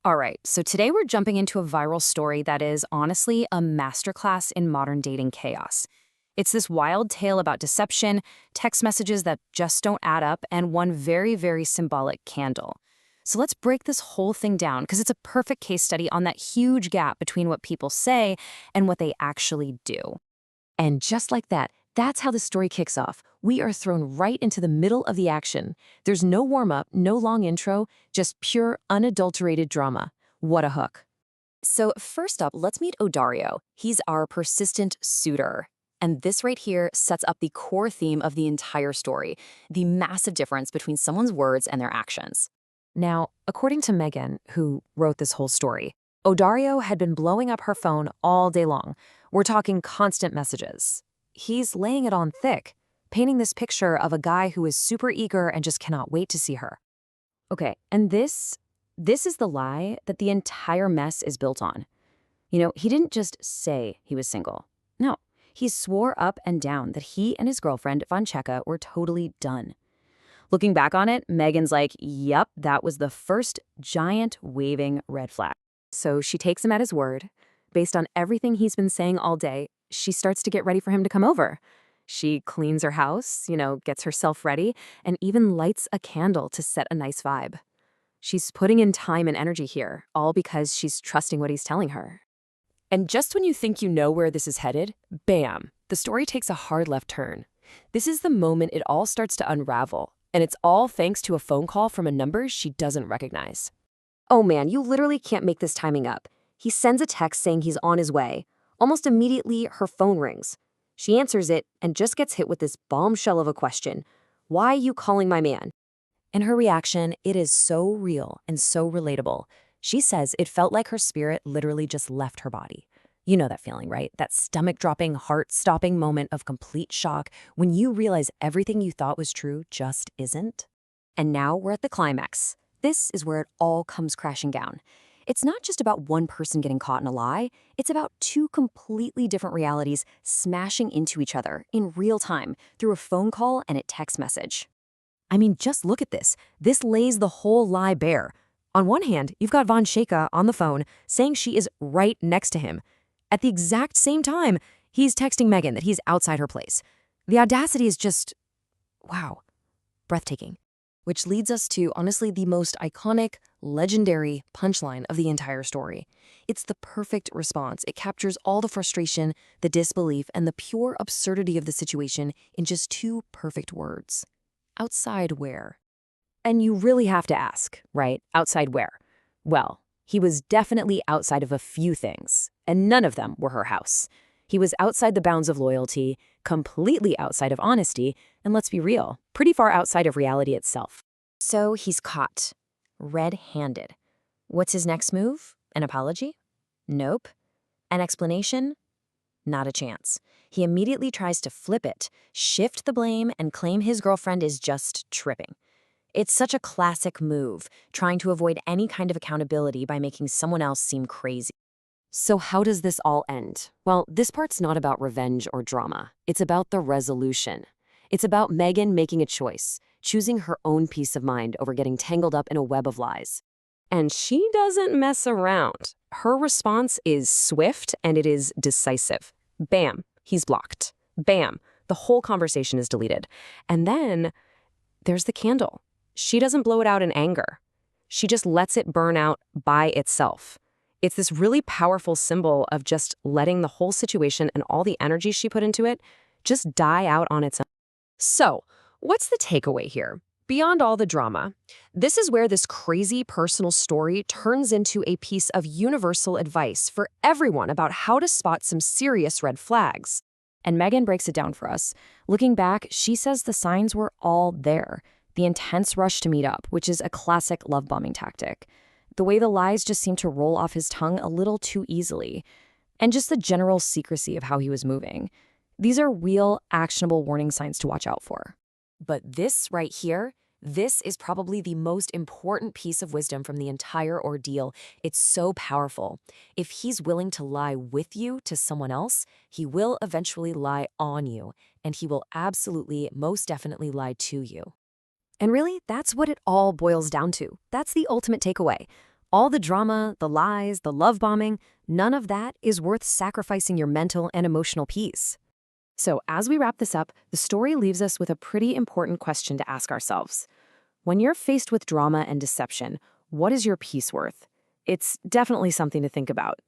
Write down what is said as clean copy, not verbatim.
All right, so today we're jumping into a viral story that is honestly a masterclass in modern dating chaos. It's this wild tale about deception, text messages that just don't add up, and one very, very symbolic candle. So let's break this whole thing down because it's a perfect case study on that huge gap between what people say and what they actually do. And just like that, that's how the story kicks off. We are thrown right into the middle of the action. There's no warm-up, no long intro, just pure, unadulterated drama. What a hook. So first up, let's meet Odario. He's our persistent suitor. And this right here sets up the core theme of the entire story, the massive difference between someone's words and their actions. Now, according to Megan, who wrote this whole story, Odario had been blowing up her phone all day long. We're talking constant messages. He's laying it on thick, painting this picture of a guy who is super eager and just cannot wait to see her. Okay, and this is the lie that the entire mess is built on. He didn't just say he was single. No, he swore up and down that he and his girlfriend, Vancheka, were totally done. Looking back on it, Megan's like, yep, that was the first giant waving red flag. So she takes him at his word. Based on everything he's been saying all day, she starts to get ready for him to come over. She cleans her house, gets herself ready, and even lights a candle to set a nice vibe. She's putting in time and energy here, all because she's trusting what he's telling her. And just when you think you know where this is headed, bam, the story takes a hard left turn. This is the moment it all starts to unravel, and it's all thanks to a phone call from a number she doesn't recognize. Oh man, you literally can't make this timing up. He sends a text saying he's on his way. Almost immediately, her phone rings. She answers it and just gets hit with this bombshell of a question. Why are you calling my man? And her reaction, it is so real and so relatable. She says it felt like her spirit literally just left her body. You know that feeling, right? That stomach-dropping, heart-stopping moment of complete shock when you realize everything you thought was true just isn't. And now we're at the climax. This is where it all comes crashing down. It's not just about one person getting caught in a lie. It's about two completely different realities smashing into each other in real time through a phone call and a text message. I mean, just look at this. This lays the whole lie bare. On one hand, you've got Vancheka on the phone saying she is right next to him. At the exact same time, he's texting Megan that he's outside her place. The audacity is just, wow, breathtaking. Which leads us to, honestly, the most iconic, legendary punchline of the entire story. It's the perfect response. It captures all the frustration, the disbelief, and the pure absurdity of the situation in just two perfect words. Outside where? And you really have to ask, right? Outside where? Well, he was definitely outside of a few things, and none of them were her house. He was outside the bounds of loyalty, completely outside of honesty, and let's be real, pretty far outside of reality itself. So he's caught, red-handed. What's his next move? An apology? Nope. An explanation? Not a chance. He immediately tries to flip it, shift the blame, and claim his girlfriend is just tripping. It's such a classic move, trying to avoid any kind of accountability by making someone else seem crazy. So how does this all end? Well, this part's not about revenge or drama. It's about the resolution. It's about Megan making a choice, choosing her own peace of mind over getting tangled up in a web of lies. And she doesn't mess around. Her response is swift and it is decisive. Bam, he's blocked. Bam, the whole conversation is deleted. And then there's the candle. She doesn't blow it out in anger. She just lets it burn out by itself. It's this really powerful symbol of just letting the whole situation and all the energy she put into it just die out on its own. So, what's the takeaway here? Beyond all the drama, this is where this crazy personal story turns into a piece of universal advice for everyone about how to spot some serious red flags. And Megan breaks it down for us. Looking back, she says the signs were all there. The intense rush to meet up, which is a classic love bombing tactic. The way the lies just seemed to roll off his tongue a little too easily. And just the general secrecy of how he was moving. These are real, actionable warning signs to watch out for. But this right here, this is probably the most important piece of wisdom from the entire ordeal. It's so powerful. If he's willing to lie with you to someone else, he will eventually lie on you, and he will absolutely, most definitely lie to you. And really, that's what it all boils down to. That's the ultimate takeaway. All the drama, the lies, the love bombing, none of that is worth sacrificing your mental and emotional peace. So, as we wrap this up, the story leaves us with a pretty important question to ask ourselves. When you're faced with drama and deception, what is your peace worth? It's definitely something to think about.